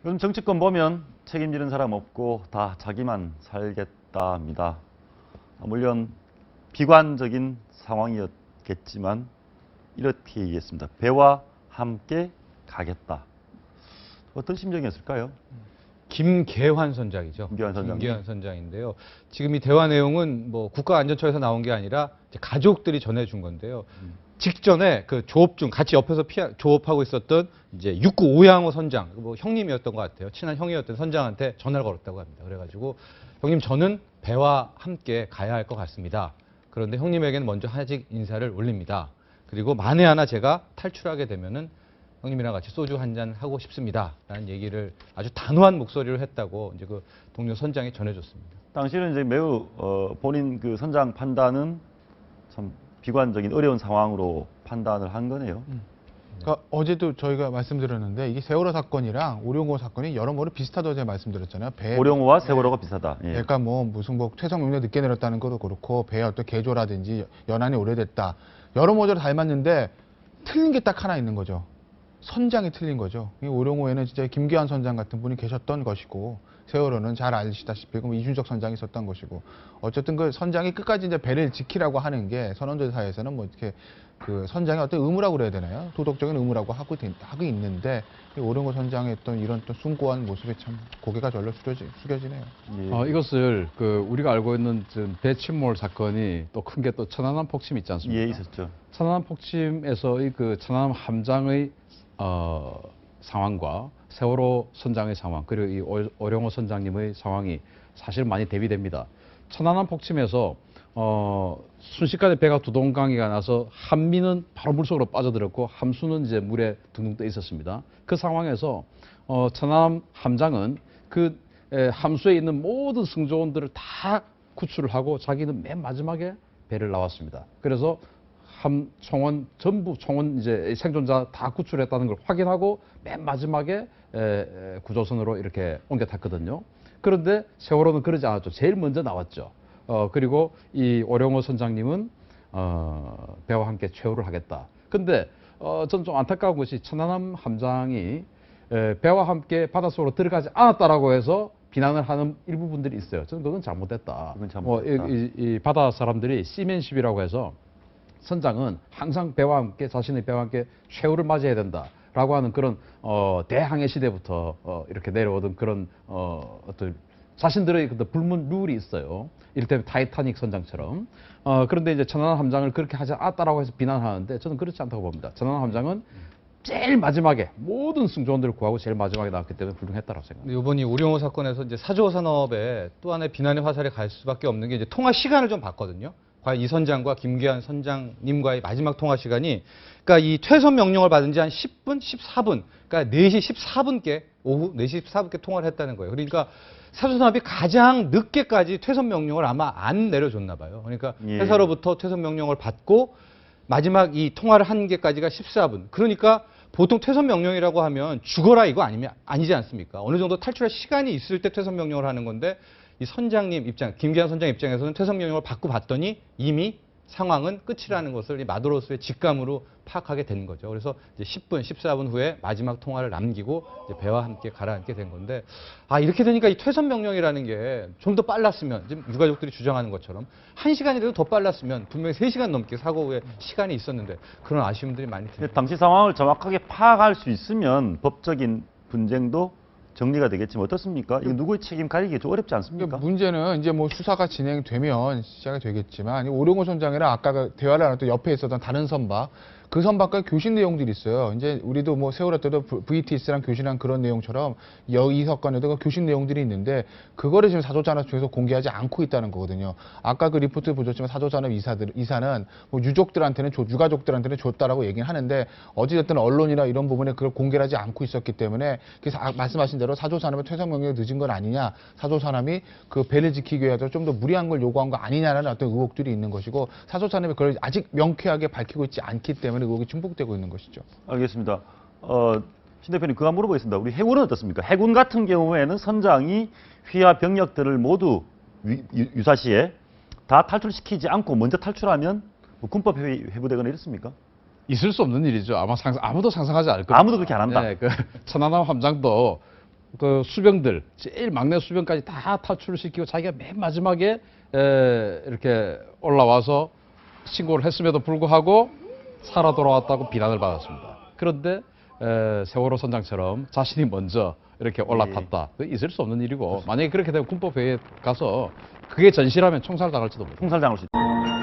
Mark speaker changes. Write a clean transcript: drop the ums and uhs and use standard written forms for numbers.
Speaker 1: 요즘 정치권 보면 책임지는 사람 없고 다 자기만 살겠다입니다. 물론 비관적인 상황이었겠지만 이렇게 얘기했습니다. 배와 함께 가겠다. 어떤 심정이었을까요?
Speaker 2: 김계환 선장이죠. 김계환 선장인데요. 지금 이 대화 내용은 뭐 국가안전처에서 나온 게 아니라 이제 가족들이 전해준 건데요. 직전에 그 조업 중 같이 옆에서 조업하고 있었던 이제 육구 오양호 선장, 뭐 형님이었던 것 같아요. 친한 형이었던 선장한테 전화를 걸었다고 합니다. 그래가지고 형님 저는 배와 함께 가야 할 것 같습니다. 그런데 형님에게는 먼저 하직 인사를 올립니다. 그리고 만에 하나 제가 탈출하게 되면은 형님이랑 같이 소주 한잔 하고 싶습니다. 라는 얘기를 아주 단호한 목소리로 했다고 이제 그 동료 선장이 전해줬습니다.
Speaker 1: 당시는 이제 매우 본인 그 선장 판단은 참 비관적인 어려운 상황으로 판단을 한 거네요.
Speaker 3: 그러니까 어제도 저희가 말씀드렸는데 이게 세월호 사건이랑 오룡호 사건이 여러모로 비슷하다고 제가 말씀드렸잖아요.
Speaker 1: 오룡호와 세월호가 비슷하다. 예.
Speaker 3: 그러니까 뭐 무슨 뭐 퇴석 명령 늦게 내렸다는 것도 그렇고 배의 어떤 개조라든지 연한이 오래됐다. 여러 모저로 닮았는데 틀린 게 딱 하나 있는 거죠. 선장이 틀린 거죠. 이 오룡호에는 진짜 김계환 선장 같은 분이 계셨던 것이고 세월호는 잘 아시다시피 이준석 선장이 있었던 것이고 어쨌든 그 선장이 끝까지 이제 배를 지키라고 하는 게 선원들 사이에서는 뭐 이렇게 그 선장의 어떤 의무라고 그래야 되나요? 도덕적인 의무라고 하고 있는데 이 오룡호 선장의 어떤 이런 또 숭고한 모습에 참 고개가 절로 숙여지네요.
Speaker 1: 예.
Speaker 4: 이것을 그 우리가 알고 있는 배 침몰 사건이 또 큰 게 또 천안함 폭침 있지 않습니까?
Speaker 1: 예, 있었죠.
Speaker 4: 천안함 폭침에서 그 천안함 함장의 상황과 세월호 선장의 상황 그리고 이 오룡호 선장님의 상황이 사실 많이 대비됩니다. 천안함 폭침에서 순식간에 배가 두동강이가 나서 한미는 바로 물속으로 빠져들었고 함수는 이제 물에 둥둥 떠 있었습니다. 그 상황에서 천안함 함장은 그 함수에 있는 모든 승조원들을 다 구출을 하고 자기는 맨 마지막에 배를 나왔습니다. 그래서 총원 전부 총원 이제 생존자 다 구출했다는 걸 확인하고 맨 마지막에 구조선으로 이렇게 옮겨 탔거든요. 그런데 세월호는 그러지 않았죠. 제일 먼저 나왔죠. 그리고 이 오룡호 선장님은 배와 함께 최후를 하겠다. 근데 저는 좀 안타까운 것이 천안함 함장이 배와 함께 바닷속으로 들어가지 않았다라고 해서 비난을 하는 일부 분들이 있어요. 저는 그건 잘못됐다.
Speaker 1: 그건 잘못됐다.
Speaker 4: 이 바다 사람들이 시맨십이라고 해서 선장은 항상 배와 함께 자신의 배와 함께 최후를 맞이해야 된다라고 하는 그런 대항해 시대부터 이렇게 내려오던 그런 어떤 자신들의 그 불문 룰이 있어요. 이를테면 타이타닉 선장처럼. 그런데 이제 천안함 함장을 그렇게 하지 않았다라고 해서 비난하는데 저는 그렇지 않다고 봅니다. 천안함 함장은 제일 마지막에 모든 승조원들을 구하고 제일 마지막에 나왔기 때문에 훌륭했다고 생각합니다.
Speaker 2: 이번이 오룡호 사건에서 이제 사조 산업에 또 하나의 비난의 화살이 갈 수밖에 없는 게 이제 통화 시간을 좀 봤거든요. 과연 이 선장과 김계환 선장님과의 마지막 통화 시간이 그러니까 이 퇴선 명령을 받은 지 한 10분, 14분, 그러니까 4시 14분께 오후 4시 14분께 통화를 했다는 거예요. 그러니까 사조산업이 가장 늦게까지 퇴선 명령을 아마 안 내려줬나 봐요. 그러니까
Speaker 1: 예.
Speaker 2: 회사로부터 퇴선 명령을 받고 마지막 이 통화를 한 게까지가 14분. 그러니까 보통 퇴선 명령이라고 하면 죽어라 이거 아니지 않습니까? 어느 정도 탈출할 시간이 있을 때 퇴선 명령을 하는 건데 이 선장님 입장, 김계환 선장 입장에서는 퇴선 명령을 받고 봤더니 이미 상황은 끝이라는 것을 이 마도로스의 직감으로 파악하게 되는 거죠. 그래서 이제 10분, 14분 후에 마지막 통화를 남기고 이제 배와 함께 가라앉게 된 건데, 이렇게 되니까 이 퇴선 명령이라는 게 좀 더 빨랐으면, 지금 유가족들이 주장하는 것처럼 1시간이라도 더 빨랐으면 분명히 3시간 넘게 사고 후에 시간이 있었는데 그런 아쉬움들이 많이 듭니다.
Speaker 1: 당시 상황을 정확하게 파악할 수 있으면 법적인 분쟁도 정리가 되겠지만 어떻습니까? 이거 누구의 책임 가리기 좀 어렵지 않습니까?
Speaker 3: 그러니까 문제는 이제 뭐 수사가 진행되면 시작이 되겠지만 오룡호 선장이랑 아까 그 대화를 나눴던 옆에 있었던 다른 선박 그 선박과 교신 내용들이 있어요. 이제 우리도 뭐 세월호 때도 VTS랑 교신한 그런 내용처럼 이 사건에도 그 교신 내용들이 있는데 그거를 지금 사조산업 중에서 공개하지 않고 있다는 거거든요. 아까 그 리포트 보셨지만 사조산업 이사는 뭐 유가족들한테는 줬다라고 얘기는 하는데 어찌됐든 언론이나 이런 부분에 그걸 공개를 하지 않고 있었기 때문에 그래서 말씀하신 대로 사조산업의 퇴선 명령이 늦은 건 아니냐, 사조산업이 그 배를 지키기 위해서 좀 더 무리한 걸 요구한 거 아니냐라는 어떤 의혹들이 있는 것이고 사조산업이 그걸 아직 명쾌하게 밝히고 있지 않기 때문에 의혹이 증폭되고 있는 것이죠.
Speaker 1: 알겠습니다. 신 대표님 그거 물어보겠습니다. 우리 해군은 어떻습니까? 해군 같은 경우에는 선장이 휘하 병력들을 모두 유사시에 다 탈출시키지 않고 먼저 탈출하면 뭐 군법 회부되거나 이렇습니까?
Speaker 4: 있을 수 없는 일이죠. 아마 아무도 상상하지 않을 겁니다.
Speaker 1: 아무도 그렇게 안 한다.
Speaker 4: 네, 그 천안함 함장도 그 수병들 제일 막내 수병까지 다 탈출시키고 자기가 맨 마지막에 이렇게 올라와서 신고를 했음에도 불구하고 살아 돌아왔다고 비난을 받았습니다. 그런데 세월호 선장처럼 자신이 먼저 이렇게 올라탔다. 그 있을 수 없는 일이고 만약에 그렇게 되면 군법회의에 가서 그게 전시라면 총살당할지도 모릅니다.
Speaker 1: 총살당할 수 있다.